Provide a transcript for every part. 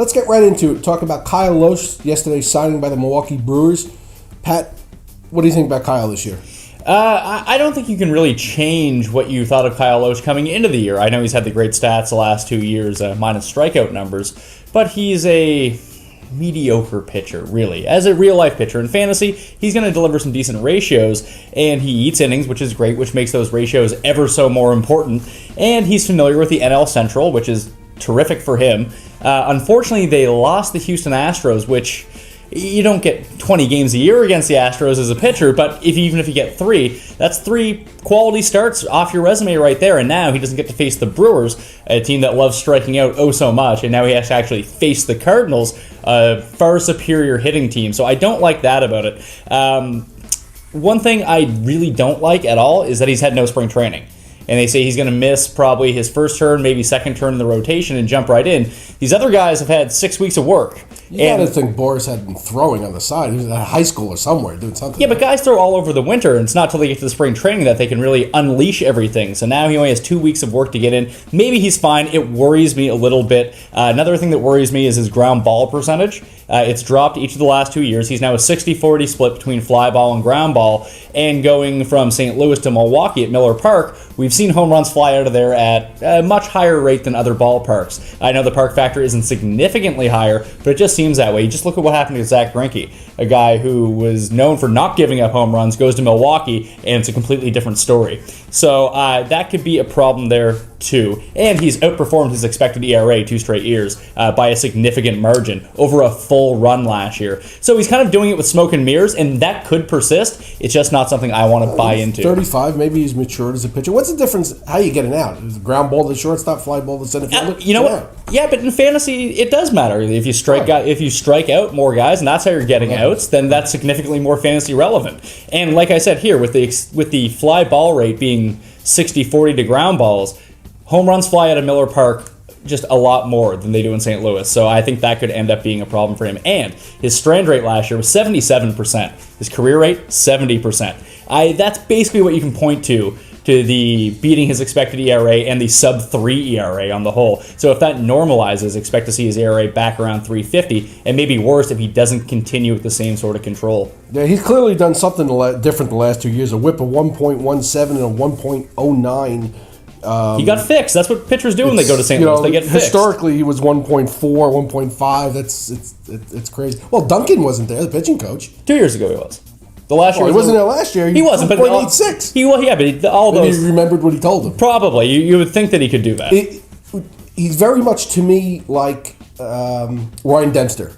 let's get right into it. Talk about Kyle Lohse, yesterday's signing by the Milwaukee Brewers. Pat, what do you think about Kyle this year? I don't think you can really change what you thought of Kyle Lohse coming into the year. I know he's had the great stats the last 2 years, minus strikeout numbers, but he's a mediocre pitcher, really. As a real-life pitcher in fantasy, he's going to deliver some decent ratios, and he eats innings, which is great, which makes those ratios ever so more important, and he's familiar with the NL Central, which is terrific for him. Unfortunately, they lost the Houston Astros, which you don't get 20 games a year against the Astros as a pitcher, but even if you get 3, that's 3 quality starts off your resume right there, and now he doesn't get to face the Brewers, a team that loves striking out oh so much, and now he has to actually face the Cardinals, a far superior hitting team, so I don't like that about it. One thing I really don't like at all is that he's had no spring training. And they say he's going to miss probably his first turn, maybe second turn in the rotation and jump right in. These other guys have had 6 weeks of work. You got to think Boris had been throwing on the side. He was at high school or somewhere doing something. Yeah, but guys throw all over the winter, and it's not till they get to the spring training that they can really unleash everything. So now he only has 2 weeks of work to get in. Maybe he's fine. It worries me a little bit. Another thing that worries me is his ground ball percentage. It's dropped each of the last 2 years. He's now a 60-40 split between fly ball and ground ball. And going from St. Louis to Milwaukee at Miller Park, we've seen home runs fly out of there at a much higher rate than other ballparks. I know the park factor isn't significantly higher, but it just seems that way. You just look at what happened to Zach Greinke, a guy who was known for not giving up home runs, goes to Milwaukee, and it's a completely different story. So that could be a problem there too. And he's outperformed his expected ERA 2 straight years by a significant margin over a full run last year. So he's kind of doing it with smoke and mirrors, and that could persist. It's just not something I want to buy into. 35, maybe he's matured as a pitcher. What's the difference? How you get it out? Is it ground ball to the shortstop, fly ball to the center field? You know what? Yeah, but in fantasy, it does matter. If you strike out more guys, and that's how you're getting outs, then that's significantly more fantasy relevant. And like I said here, with the fly ball rate being 60-40 to ground balls, home runs fly out of Miller Park just a lot more than they do in St. Louis. So I think that could end up being a problem for him. And his strand rate last year was 77%. His career rate, 70%. That's basically what you can point to the beating his expected ERA and the sub-3 ERA on the whole. So if that normalizes, expect to see his ERA back around 350, and maybe worse if he doesn't continue with the same sort of control. Yeah, he's clearly done something different the last 2 years. A whip of 1.17 and a 1.09. He got fixed. That's what pitchers do when they go to St. Louis. They get fixed. Historically, he was 1.4, 1.5. It's crazy. Well, Duncan wasn't there, the pitching coach. 2 years ago he was. The last year he wasn't there last year. He wasn't, but 1.86. But all those. He remembered what he told him. Probably. You would think that he could do that. He's very much to me like Ryan Dempster.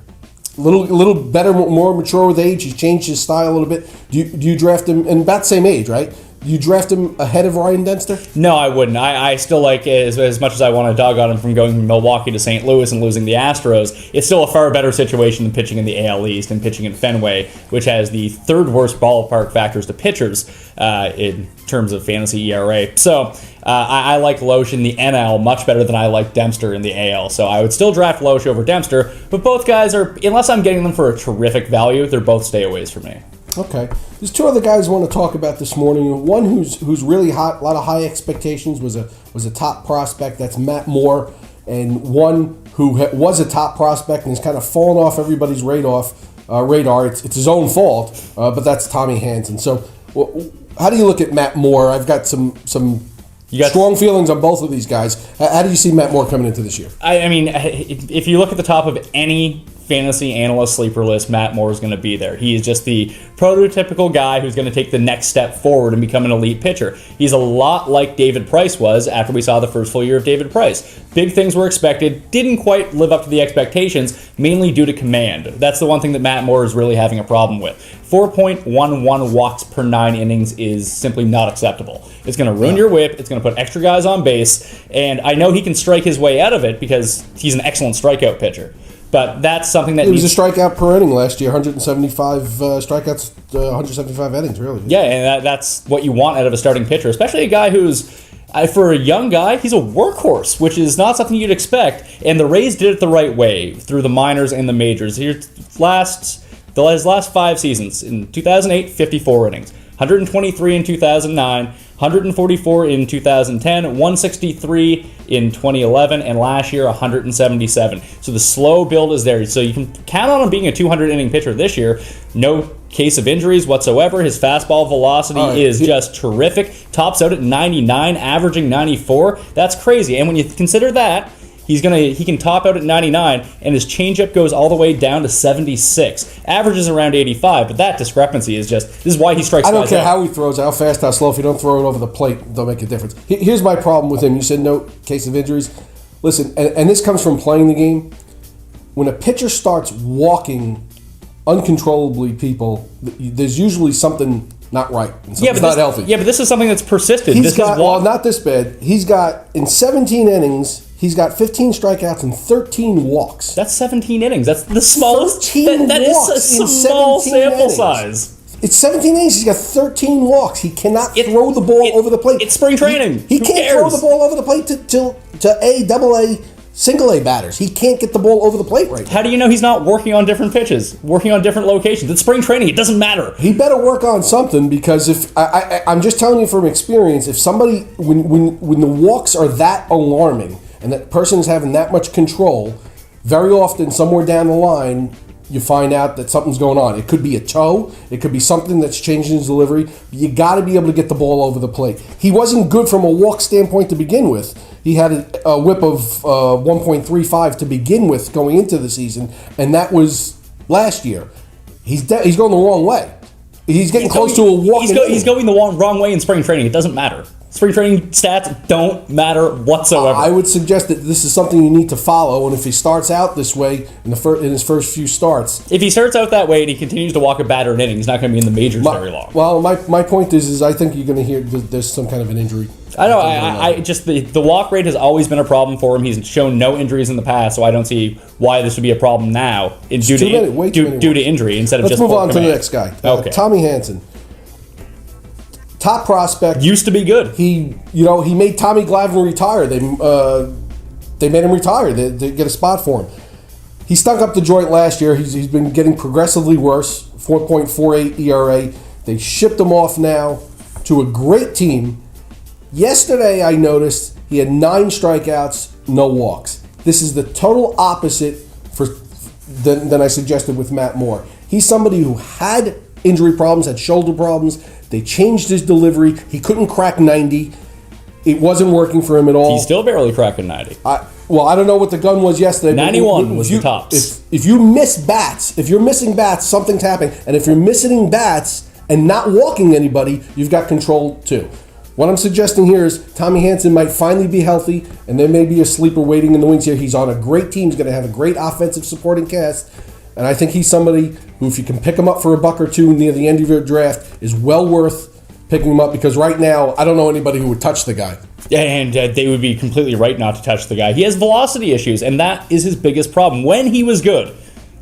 A little better, more mature with age. He's changed his style a little bit. Do you draft him? And about the same age, right? You draft him ahead of Ryan Dempster? No, I wouldn't. I still like, as much as I want to dog on him from going from Milwaukee to St. Louis and losing the Astros, it's still a far better situation than pitching in the AL East and pitching in Fenway, which has the 3rd worst ballpark factors to pitchers in terms of fantasy ERA. So I like Lohse in the NL much better than I like Dempster in the AL. So I would still draft Lohse over Dempster, but both guys are, unless I'm getting them for a terrific value, they're both stayaways for me. Okay. There's 2 other guys I want to talk about this morning. One who's really hot, a lot of high expectations, was a top prospect. That's Matt Moore. And one who was a top prospect and has kind of fallen off everybody's radar. It's his own fault, but that's Tommy Hanson. So how do you look at Matt Moore? I've got some strong feelings on both of these guys. How do you see Matt Moore coming into this year? I mean, if you look at the top of any fantasy analyst sleeper list, Matt Moore is going to be there. He is just the prototypical guy who's going to take the next step forward and become an elite pitcher. He's a lot like David Price was after we saw the first full year of David Price. Big things were expected, didn't quite live up to the expectations, mainly due to command. That's the one thing that Matt Moore is really having a problem with. 4.11 walks per 9 innings is simply not acceptable. It's going to ruin your whip, it's going to put extra guys on base, and I know he can strike his way out of it because he's an excellent strikeout pitcher. But that's something that he was a strikeout per inning last year, 175 strikeouts, 175 innings, really. Yeah, and that's what you want out of a starting pitcher, especially a guy who's, for a young guy, he's a workhorse, which is not something you'd expect. And the Rays did it the right way through the minors and the majors. His last 5 seasons, in 2008, 54 innings. 123 in 2009, 144 in 2010, 163 in 2011, and last year 177. So the slow build is there. So you can count on him being a 200-inning pitcher this year. No case of injuries whatsoever. His fastball velocity is just terrific. Tops out at 99, averaging 94. That's crazy. And when you consider that, he can top out at 99, and his changeup goes all the way down to 76. Averages around 85, but that discrepancy is this is why he strikes guys out. I don't care how he throws, how fast, how slow. If you don't throw it over the plate, don't make a difference. Here's my problem with him. You said no case of injuries. Listen, and this comes from playing the game. When a pitcher starts walking uncontrollably, people, there's usually something not right. And something's not healthy. Yeah, but this is something that's persisted. Not this bad. He's got, in 17 innings, he's got 15 strikeouts and 13 walks. That's 17 innings. That's the smallest. 13 that walks is a small sample innings. Size. It's 17 innings. He's got 13 walks. He cannot throw the ball over the plate. It's spring training. He can't throw the ball over the plate to A, double A, single A batters. He can't get the ball over the plate right now. How do you know he's not working on different pitches, working on different locations? It's spring training. It doesn't matter. He better work on something, because if I'm just telling you from experience, if somebody when the walks are that alarming and that person is having that much control, very often somewhere down the line, you find out that something's going on. It could be a toe. It could be something that's changing his delivery. You got to be able to get the ball over the plate. He wasn't good from a walk standpoint to begin with. He had a whip of 1.35 to begin with going into the season, and that was last year. He's going the wrong way. He's getting close to a walk. He's going the wrong way in spring training. It doesn't matter. Spring training stats don't matter whatsoever. I would suggest that this is something you need to follow, and if he starts out this way in his first few starts... If he starts out that way and he continues to walk a batter an inning, he's not going to be in the majors very long. Well, my point is I think you're going to hear there's some kind of an injury. I know. I just the walk rate has always been a problem for him. He's shown no injuries in the past, so I don't see why this would be a problem now due to injury instead of Let's move on to the next guy. Okay. Tommy Hanson. Top prospect. Used to be good. He made Tommy Glavine retire. They made him retire. They get a spot for him. He stunk up the joint last year. He's been getting progressively worse. 4.48 ERA. They shipped him off now to a great team. Yesterday, I noticed he had 9 strikeouts, no walks. This is the total opposite than I suggested with Matt Moore. He's somebody who had injury problems, had shoulder problems. They changed his delivery. He couldn't crack 90. It wasn't working for him at all. He's still barely cracking 90. I don't know what the gun was yesterday. 91 was the tops. If you miss bats, if you're missing bats, something's happening. And if you're missing bats and not walking anybody, you've got control too. What I'm suggesting here is Tommy Hanson might finally be healthy, and there may be a sleeper waiting in the wings here. He's on a great team. He's going to have a great offensive supporting cast. And I think he's somebody who, if you can pick him up for $1 or $2 near the end of your draft, is well worth picking him up, because right now, I don't know anybody who would touch the guy. And they would be completely right not to touch the guy. He has velocity issues, and that is his biggest problem. When he was good,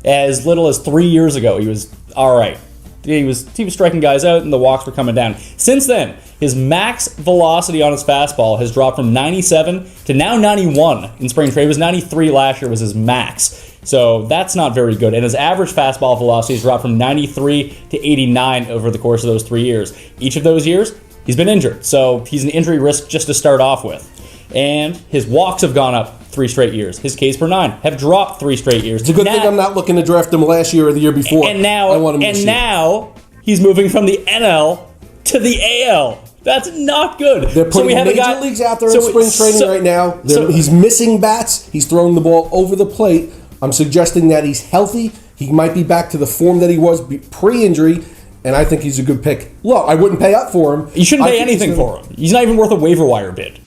as little as 3 years ago, he was all right. He was striking guys out, and the walks were coming down. Since then, his max velocity on his fastball has dropped from 97 to now 91 in spring training. It was 93 last year was his max. So that's not very good. And his average fastball velocity has dropped from 93 to 89 over the course of those 3 years. Each of those years, he's been injured. So he's an injury risk just to start off with. And his walks have gone up 3 straight years. His Ks per 9 have dropped 3 straight years. It's a good thing I'm not looking to draft him last year or the year before. And now he's moving from the NL to the AL. That's not good. They're putting major leagues out there in spring training right now. He's missing bats. He's throwing the ball over the plate. I'm suggesting that he's healthy. He might be back to the form that he was pre-injury, and I think he's a good pick. Look, I wouldn't pay up for him. You shouldn't pay anything for him. He's not even worth a waiver wire bid.